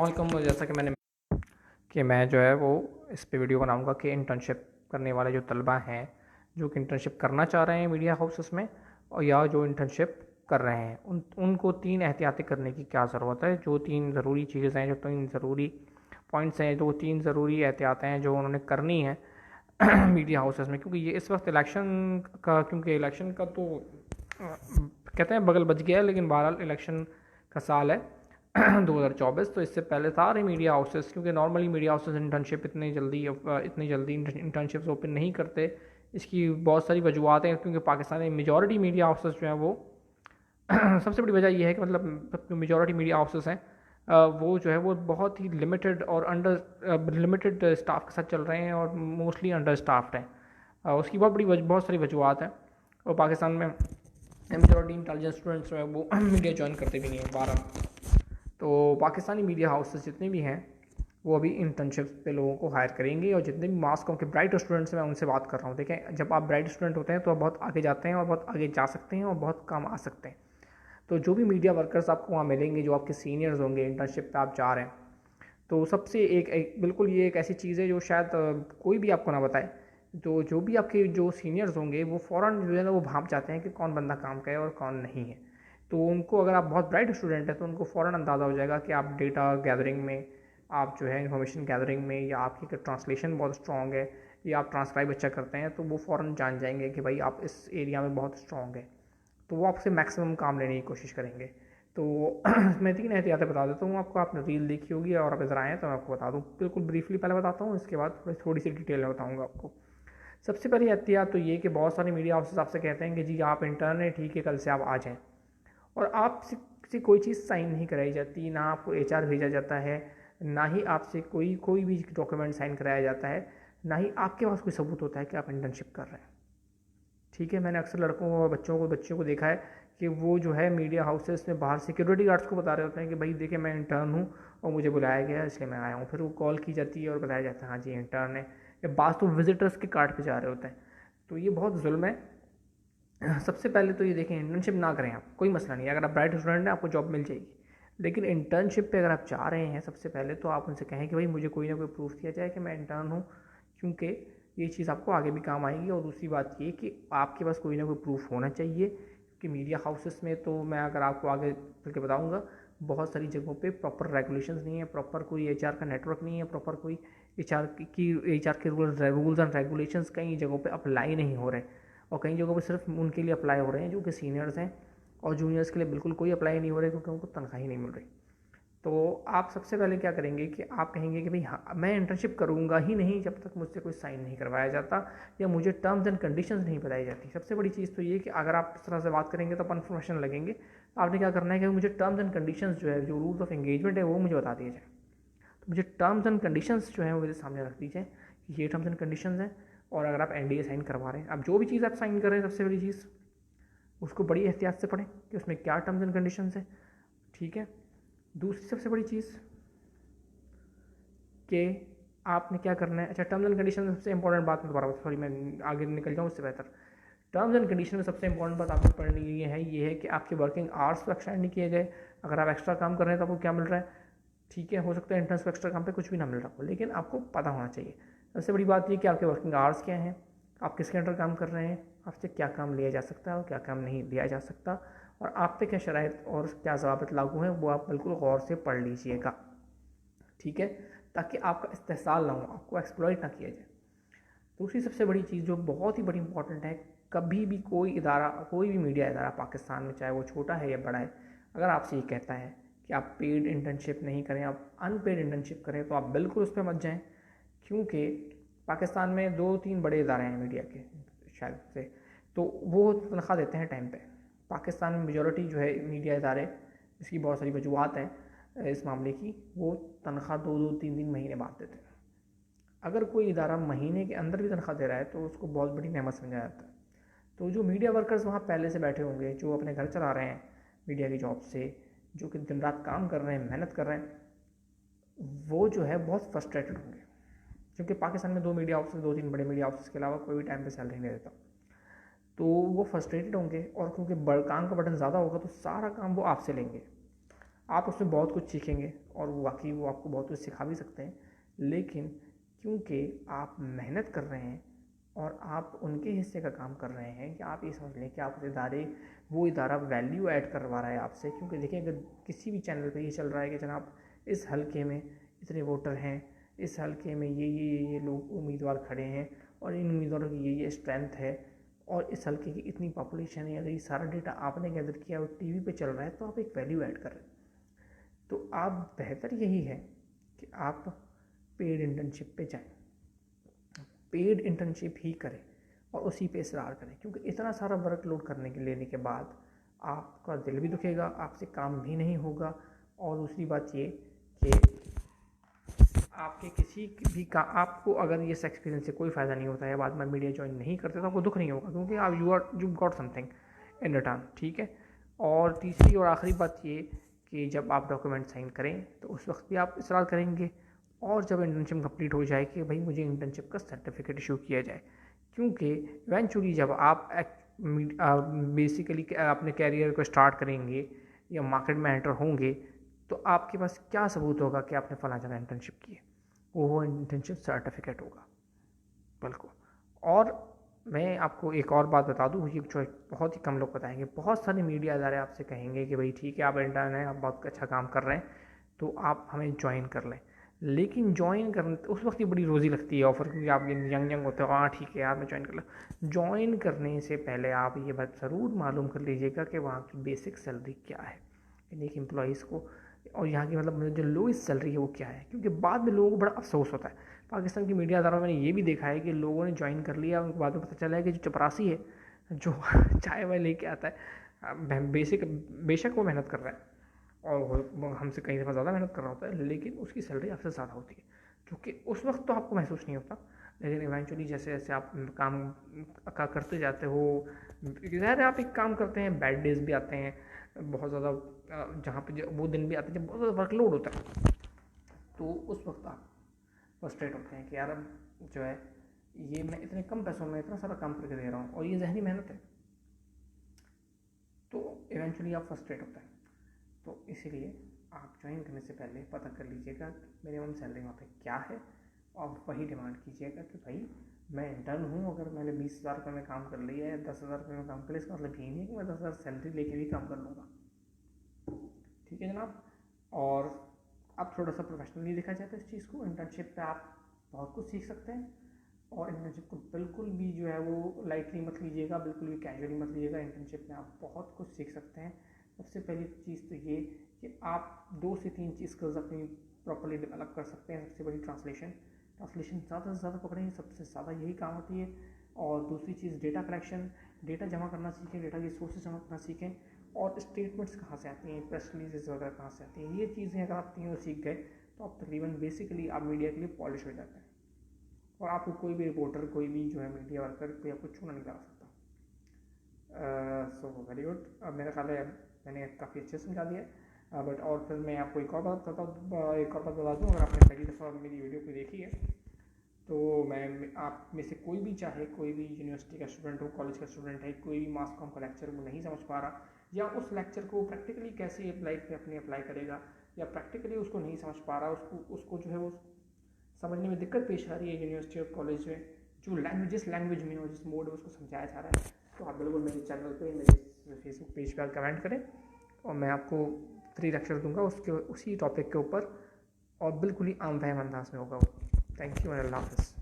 अस्सलाम वालेकुम। जैसा कि मैं जो है वो इस पे वीडियो बनाऊंगा कि इंटर्नशिप करने वाले जो तलबा हैं जो कि इंटर्नशिप करना चाह रहे हैं मीडिया हाउसेस में, और या जो इंटर्नशिप कर रहे हैं उनको 3 एहतियातें करने की क्या ज़रूरत है। जो 3 ज़रूरी चीज़ें हैं, जो 3 ज़रूरी पॉइंट्स हैं, जो 3 ज़रूरी एहतियातें हैं जो उन्होंने करनी है मीडिया हाउसेस में, क्योंकि ये इस वक्त इलेक्शन का तो कहते हैं बगल बच गया है, लेकिन बहरहाल इलेक्शन का साल है 2024। तो इससे पहले सारे मीडिया हाउसेस, क्योंकि नॉर्मली मीडिया हाउसेस इंटर्नशिप इतनी जल्दी इंटर्नशिप्स ओपन नहीं करते। इसकी बहुत सारी वजूहत हैं, क्योंकि पाकिस्तान में मेजॉरिटी मीडिया हाउसेस जो हैं वो सबसे बड़ी वजह यह है कि मतलब मेजॉरिटी मीडिया हाउसेस हैं वो जो है वो बहुत ही लिमिटेड और लिमिटेड स्टाफ के साथ चल रहे हैं और मोस्टली अंडर स्टाफ्ड हैं। उसकी बहुत सारी वजूहत हैं। और पाकिस्तान में मेजॉरिटी इंटेलिजेंस स्टूडेंट्स जो है वो मीडिया ज्वाइन करते भी नहीं हैं 12। तो पाकिस्तानी मीडिया हाउसेस जितने भी हैं वो अभी इंटर्नशिप पे लोगों को हायर करेंगे। और जितने भी मास कॉम के ब्राइट स्टूडेंट्स हैं मैं उनसे बात कर रहा हूँ। देखें, जब आप ब्राइट स्टूडेंट होते हैं तो आप बहुत आगे जाते हैं और बहुत आगे जा सकते हैं और बहुत काम आ सकते हैं। तो जो भी मीडिया वर्कर्स आपको वहाँ मिलेंगे, जो आपके सीनियर्स होंगे इंटर्नशिप पे आप जा रहे हैं, तो सबसे बिल्कुल ये एक ऐसी चीज़ है जो शायद कोई भी आपको ना बताए। तो जो भी आपके जो सीनियर्स होंगे वो फ़ौरन जो है ना वो भाप जाते हैं कि कौन बंदा काम का है और कौन नहीं है। तो उनको, अगर आप बहुत ब्राइट स्टूडेंट हैं तो उनको फ़ौरन अंदाज़ा हो जाएगा कि आप डेटा गैदरिंग में, आप जो है इंफॉर्मेशन गैदरिंग में, या आपकी ट्रांसलेशन बहुत स्ट्रॉन्ग है, या आप ट्रांसक्राइब अच्छा करते हैं, तो वो फ़ौरन जान जाएंगे कि भाई आप इस एरिया में बहुत स्ट्रॉन्ग है। तो वो आपसे मैक्सिमम काम लेने की कोशिश करेंगे। तो मैं 3 एहतियातें बता देता हूँ आपको। आपने रील देखी होगी और आप इधर आए हैं तो मैं आपको बता दूँ, बिल्कुल ब्रीफली पहले बताता हूँ, इसके बाद थोड़ी सी डिटेल में बताऊँगा आपको। सबसे पहली एहतियात तो ये कि बहुत सारे मीडिया हाउसेस आपसे कहते हैं कि जी आप इंटर्न हैं, ठीक है, कल से आप आ जाएँ, और आपसे कोई चीज़ साइन नहीं कराई जाती, ना आपको एचआर भेजा जाता है, ना ही आपसे कोई भी डॉक्यूमेंट साइन कराया जाता है, ना ही आपके पास कोई सबूत होता है कि आप इंटर्नशिप कर रहे हैं। ठीक है, मैंने अक्सर लड़कों और बच्चों को देखा है कि वो जो है मीडिया हाउसेस में बाहर सिक्योरिटी गार्ड्स को बता रहे होते हैं कि भाई देखिए मैं इंटर्न हूँ और मुझे बुलाया गया है इसलिए मैं आया हूँ। फिर वो कॉल की जाती है और बताया जाता है हाँ जी इंटर्न है, या बात तो विजिटर्स के कार्ड पे जा रहे होते हैं। तो ये बहुत जुल्म है। सबसे पहले तो ये देखें, इंटर्नशिप ना करें आप, कोई मसला नहीं है, अगर आप ब्राइट स्टूडेंट हैं आपको जॉब मिल जाएगी। लेकिन इंटर्नशिप पे अगर आप जा रहे हैं, सबसे पहले तो आप उनसे कहें कि भाई मुझे कोई ना कोई प्रूफ दिया जाए कि मैं इंटर्न हूँ, क्योंकि ये चीज़ आपको आगे भी काम आएगी। और दूसरी बात ये कि आपके पास कोई ना कोई प्रूफ होना चाहिए कि मीडिया हाउसेस में, तो मैं अगर आपको आगे चल के बताऊँगा, बहुत सारी जगहों पे प्रॉपर रेगुलेशंस नहीं है, प्रॉपर कोई एचआर का नेटवर्क नहीं है, प्रॉपर कोई एचआर के रूल्स एंड रेगुलेशंस कई जगहों पे अप्लाई नहीं हो रहे, और कई जगहों पे सिर्फ उनके लिए अप्लाई हो रहे हैं जो कि सीनियर्स हैं, और जूनियर्स के लिए बिल्कुल कोई अप्लाई नहीं हो रहे क्योंकि उनको तनख्वाह ही नहीं मिल रही। तो आप सबसे पहले क्या करेंगे कि आप कहेंगे कि भाई हाँ मैं इंटर्नशिप करूँगा ही नहीं जब तक मुझसे कोई साइन नहीं करवाया जाता या मुझे टर्म्स एंड कंडीशंस नहीं बताई जाती। सबसे बड़ी चीज़ तो ये कि अगर आप इस तरह से बात करेंगे तो अपन प्रोफेशनल लगेंगे। तो आपने क्या करना है कि मुझे टर्म्स एंड कंडीशंस जो है, जो रूल्स ऑफ एंगेजमेंट है वो मुझे बता दिए जाए। तो मुझे टर्म्स एंड कंडीशंस जो है वो मेरे सामने रख दीजिए कि ये टर्म्स एंड कंडीशंस हैं। और अगर आप एनडीए साइन करवा रहे हैं, अब जो भी चीज़ आप साइन कर रहे हैं, सबसे बड़ी चीज़ उसको बड़ी एहतियात से पढ़ें कि उसमें क्या टर्म्स एंड कंडीशंस है। ठीक है, दूसरी सबसे बड़ी चीज़ कि आपने क्या करना है। अच्छा, टर्म्स एंड कंडीशन में सबसे इंपॉर्टेंट बात मैं दोबारा, सॉरी मैं आगे निकल जाऊँ उससे बेहतर, टर्म्स एंड कंडीशन में सबसे इंपॉर्टेंट बात आपको पढ़नी ये है कि आपके वर्किंग आवर्स को एक्सटेंड नहीं किए गए। अगर आप एक्स्ट्रा काम कर रहे हैं तो आपको क्या मिल रहा है। ठीक है, हो सकता है इंटर्न्स को एक्स्ट्रा काम पे कुछ भी ना मिल रहा हो, लेकिन आपको पता होना चाहिए। सबसे बड़ी बात ये कि आपके वर्किंग आवर्स क्या हैं, आप किसके अंडर काम कर रहे हैं, आपसे क्या काम लिया जा सकता है और क्या काम नहीं लिया जा सकता, और आप पे क्या शराइत और क्या ज़वाबित लागू हैं, वो आप बिल्कुल गौर से पढ़ लीजिएगा। ठीक है, ताकि आपका इस्तेहसाल ना हो, आपको एक्सप्लॉइट ना किया जाए। दूसरी सबसे बड़ी चीज़ जो बहुत ही बड़ी इंपॉर्टेंट है, कभी भी कोई भी मीडिया इदारा पाकिस्तान में, चाहे वो छोटा है या बड़ा है, अगर आपसे ये कहता है कि आप पेड इंटर्नशिप नहीं करें, आप अनपेड इंटर्नशिप करें, तो आप बिल्कुल उस पर मत जाएँ। क्योंकि पाकिस्तान में 2-3 बड़े इदारे हैं मीडिया के शायद से, तो वो तनख्वाह देते हैं टाइम पे। पाकिस्तान में मेजॉरिटी जो है मीडिया इदारे, इसकी बहुत सारी वजूहत हैं इस मामले की, वो तनख्वाह 2-2, 3-3 महीने बाद देते हैं। अगर कोई इदारा महीने के अंदर भी तनख्वाह दे रहा है तो उसको बहुत बड़ी नेमत समझा जाता है। तो जो मीडिया वर्कर्स वहाँ पहले से बैठे होंगे, जो अपने घर चला रहे हैं मीडिया की जॉब से, जो कि दिन रात काम कर रहे हैं, मेहनत कर रहे हैं, वो जो है बहुत फ्रस्ट्रेटेड होंगे, क्योंकि पाकिस्तान में 2-3 बड़े मीडिया हाउसेस के अलावा कोई भी टाइम पे सैलरी नहीं देता। तो वो फ्रस्ट्रेटेड होंगे, और क्योंकि काम का बटन ज़्यादा होगा तो सारा काम वो आपसे लेंगे। आप उसमें बहुत कुछ सीखेंगे और वाकई वो आपको बहुत कुछ सिखा भी सकते हैं, लेकिन क्योंकि आप मेहनत कर रहे हैं और आप उनके हिस्से का काम कर रहे हैं कि आप ये समझ लें कि आप वो इदारा वैल्यू ऐड करवा रहा है आपसे। क्योंकि देखिए, अगर किसी भी चैनल पे ये चल रहा है कि जनाब इस हलके में इतने वोटर हैं, इस हलके में ये लोग उम्मीदवार खड़े हैं और इन उम्मीदवारों की ये स्ट्रेंथ है और इस हलके की इतनी पॉपुलेशन है, अगर ये सारा डेटा आपने गैदर किया और टीवी पे चल रहा है, तो आप एक वैल्यू ऐड कर रहे हैं। तो आप बेहतर यही है कि आप पेड इंटर्नशिप पे जाएं, पेड इंटर्नशिप ही करें और उसी पे इसरार करें। क्योंकि इतना सारा वर्कलोड करने के लेने के बाद आपका दिल भी दुखेगा, आपसे काम भी नहीं होगा। और दूसरी बात ये कि आपके किसी भी का आपको अगर ये एक्सपीरियंस से कोई फ़ायदा नहीं होता है, बाद में मीडिया ज्वाइन नहीं करते, तो आपको दुख नहीं होगा, क्योंकि आप you got something in return. ठीक है। और तीसरी और आखिरी बात ये कि जब आप डॉक्यूमेंट साइन करें तो उस वक्त भी आप इसरार करेंगे, और जब इंटर्नशिप कंप्लीट हो जाए कि भाई मुझे इंटर्नशिप का सर्टिफिकेट इशू किया जाए। क्योंकि इवेंचुअली जब आप बेसिकली अपने कैरियर को स्टार्ट करेंगे या मार्केट में एंटर होंगे, तो आपके पास क्या सबूत होगा कि आपने फला जगह इंटर्नशिप की है? वो इंटर्नशिप सर्टिफिकेट होगा। बिल्कुल। और मैं आपको एक और बात बता दूँ, ये जो बहुत ही कम लोग बताएंगे, बहुत सारे मीडिया इदारे आपसे कहेंगे कि भाई ठीक है, आप इंटर्न हैं, आप बहुत अच्छा काम कर रहे हैं, तो आप हमें ज्वाइन कर लें। लेकिन ज्वाइन करने उस वक्त ही बड़ी रोज़ी लगती है ऑफ़र, क्योंकि आप यंग होते हो, हाँ ठीक है यार मैं ज्वाइन कर लूँ। ज्वाइन करने से पहले आप ये बात ज़रूर मालूम कर लीजिएगा कि वहाँ की बेसिक सैलरी क्या है, यानी एक एम्प्लॉइज़ को, और यहाँ की मतलब जो लोएस्ट सैलरी है वो क्या है। क्योंकि बाद में लोगों को बड़ा अफसोस होता है। पाकिस्तान की मीडिया अदारों में मैंने ये भी देखा है कि लोगों ने ज्वाइन कर लिया, उनको बाद में पता चला है कि जो चपरासी है, जो चाय वाय लेके आता है, बेशक वो मेहनत कर रहा है और वो हमसे कई दफ़ा ज़्यादा मेहनत कर रहा होता है, लेकिन उसकी सैलरी आपसे ज़्यादा होती है। क्योंकि उस वक्त तो आपको महसूस नहीं होता, लेकिन इवेंचुअली जैसे जैसे आप काम करते जाते हो, ज़ाहिर है आप एक काम करते हैं, बैड डेज भी आते हैं, बहुत ज़्यादा जहाँ पे वो दिन भी आते हैं जब बहुत ज़्यादा वर्कलोड होता है, तो उस वक्त आप फ्रस्ट्रेट होते हैं कि यार अब जो है ये मैं इतने कम पैसों में इतना सारा काम करके दे रहा हूँ और ये ज़हनी मेहनत है, तो इवेंचुअली आप फ्रस्ट्रेट होते हैं। तो इसीलिए आप ज्वाइन करने से पहले पता कर लीजिएगा कि मिनिमम सैलरी वहाँ पे क्या है, और वही डिमांड कीजिएगा कि भाई मैं इंटर्न हूँ, अगर मैंने 20,000 रुपये में काम कर लिया है, 10,000 रुपये में काम कर लिया, इसका मतलब ये नहीं है कि मैं 10,000 सैलरी लेके भी काम कर लूँगा। ठीक है जनाब। और अब थोड़ा सा प्रोफेशनली देखा जाए तो इस चीज़ को, इंटर्नशिप पे आप बहुत कुछ सीख सकते हैं, और इंटर्नशिप को बिल्कुल भी जो है वो लाइटली मत लीजिएगा, बिल्कुल भी कैजुअली मत लीजिएगा। इंटर्नशिप में आप बहुत कुछ सीख सकते हैं। सबसे पहली चीज़ तो ये कि आप 2 से 3 चीज़ स्किल्स अपनी प्रॉपर्ली डेवलप कर सकते हैं। सबसे बड़ी ट्रांसलेशन ज़्यादा से ज़्यादा पकड़ेंगे, सबसे ज़्यादा यही काम होती है। और दूसरी चीज़ डेटा कलेक्शन, डेटा जमा करना सीखें, डेटा की सोर्सेज जमा करना सीखें, और स्टेटमेंट्स कहाँ से आती हैं, प्रेस रिलीजेस वगैरह कहाँ से आती हैं। ये चीज़ें अगर आप तीनों सीख गए तो आप तकरीबन बेसिकली आप मीडिया के लिए पॉलिश हो जाते हैं, और आपको कोई भी रिपोर्टर, कोई भी जो है मीडिया वर्कर, कोई आपको चूना नहीं लगा सकता। So very good. अब मेरा ख्याल है मैंने काफ़ी अच्छे से समझा दिया। बट और फिर मैं आपको एक और बात करता हूँ, एक और बात बता दूँ, अगर आपने पहली दफ़ा मेरी वीडियो को देखी है तो मैं आप में से कोई भी चाहे, कोई भी यूनिवर्सिटी का स्टूडेंट हो, कॉलेज का स्टूडेंट है, कोई भी मास कॉम का लेक्चर वो नहीं समझ पा रहा, या उस लेक्चर को प्रैक्टिकली कैसे लाइफ में अपने अप्लाई करेगा, या प्रैक्टिकली उसको नहीं समझ पा रहा, उसको जो है वो समझने में दिक्कत पेश आ रही है यूनिवर्सिटी और कॉलेज में, जो जिस लैंग्वेज में हो, जिस मोड में उसको समझाया जा रहा है, तो आप बिल्कुल मेरे चैनल पे, मेरे फेसबुक पेज पर कमेंट करें, और मैं आपको फ्री लेक्चर दूंगा उसी टॉपिक के ऊपर, और बिल्कुल ही आम फहम अंदाज में होगा वो। थैंक यू एंड अल्लाह हाफ़िज़।